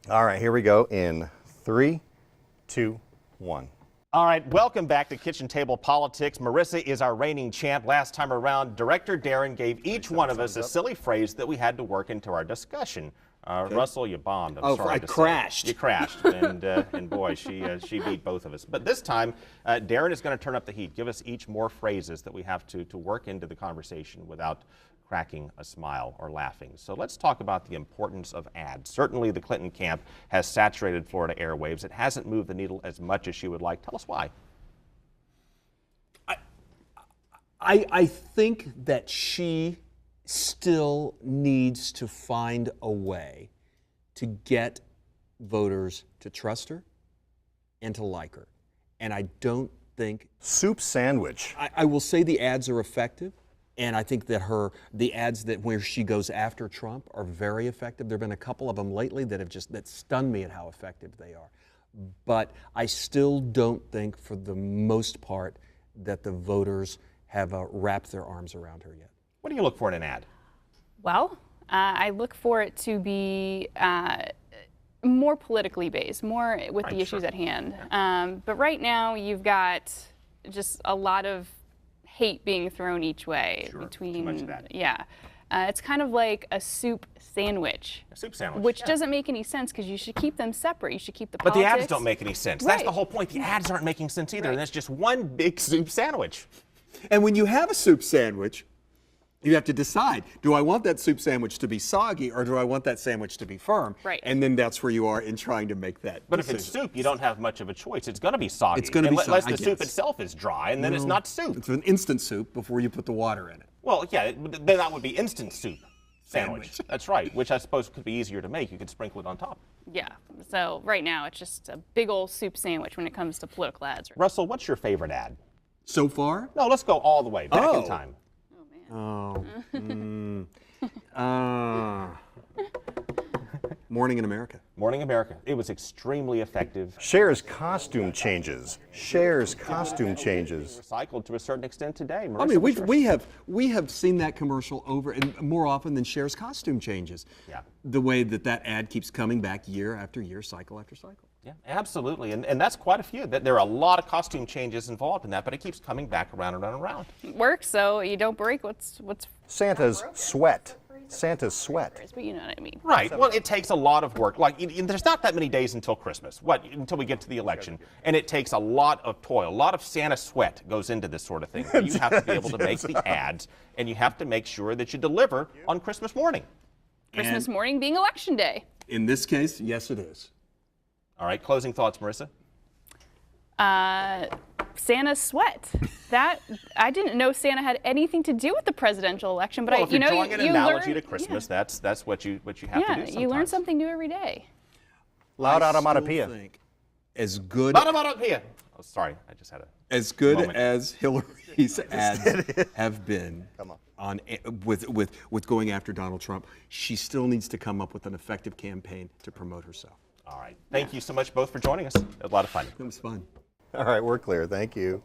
All right, here we go in 3, 2, 1. All right, welcome back to Kitchen Table Politics. Marissa is our reigning champ. Last time around, Director Daryn gave each one of us a silly phrase that we had to work into our discussion. Russell, you bombed. I'm sorry to crashed. say. You crashed, and boy, she beat both of us. But this time, Daryn is going to turn up the heat. Give us each more phrases that we have to work into the conversation without cracking a smile or laughing. So let's talk about the importance of ads. Certainly, the Clinton camp has saturated Florida airwaves. It hasn't moved the needle as much as she would like. Tell us why. I think that she still needs to find a way to get voters to trust her and to like her. And I don't think... Soup sandwich. I will say the ads are effective. And I think that the ads where she goes after Trump are very effective. There have been a couple of them lately that stunned me at how effective they are. But I still don't think, for the most part, that the voters have wrapped their arms around her yet. What do you look for in an ad? Well, I look for it to be more politically based, more with the issues at hand. But right now, you've got just a lot of hate being thrown each way between, too much of that. It's kind of like a soup sandwich. A soup sandwich. Which doesn't make any sense because you should keep them separate. You should keep the But politics. the ads don't make any sense. That's the whole point. The ads aren't making sense either, and it's just one big soup sandwich. And when you have a soup sandwich, you have to decide, do I want that soup sandwich to be soggy or do I want that sandwich to be firm? Right. And then that's where you are in trying to make that But decision. if it's soup, you don't have much of a choice. It's going to be soggy. It's going to be soggy, unless the soup itself is dry, and then it's not soup. It's an instant soup before you put the water in it. Well, yeah, then that would be instant soup sandwich. That's right, which I suppose could be easier to make. You could sprinkle it on top. Yeah, so right now it's just a big old soup sandwich when it comes to political ads. Russell, what's your favorite ad? So far? No, let's go all the way, back in time. Oh, man. Morning in America. Morning America. It was extremely effective. CHER'S costume changes. CHER'S costume changes. Recycled to a certain extent today. Marissa, I mean, we have seen that commercial over and more often than CHER'S costume changes. Yeah. The way that ad keeps coming back year after year, cycle after cycle. Yeah, absolutely, and that's quite a few. There are a lot of costume changes involved in that, but it keeps coming back around and around. It works, so you don't break what's Santa's sweat. Santa's sweat. but you know what I mean. Right. Well, it takes a lot of work. Like, there's not that many days until Christmas. Until we get to the election, and it takes a lot of toil, a lot of Santa sweat goes into this sort of thing. You have to be able to make the ads, and you have to make sure that you deliver on Christmas morning. Christmas morning being election day. In this case, yes, it is. All right. Closing thoughts, Marissa. Santa's sweat. That I didn't know Santa had anything to do with the presidential election, but Well, if you're drawing an analogy learn, to Christmas, that's what you have to do sometimes. You learn something new every day. Loud I onomatopoeia. still think as good Onomatopoeia. Oh, sorry, I just had a as good moment. as Hillary's ads have been with going after Donald Trump, she still needs to come up with an effective campaign to promote herself. All right. Thank you so much both for joining us. It was a lot of fun. It was fun. All right, we're clear. Thank you.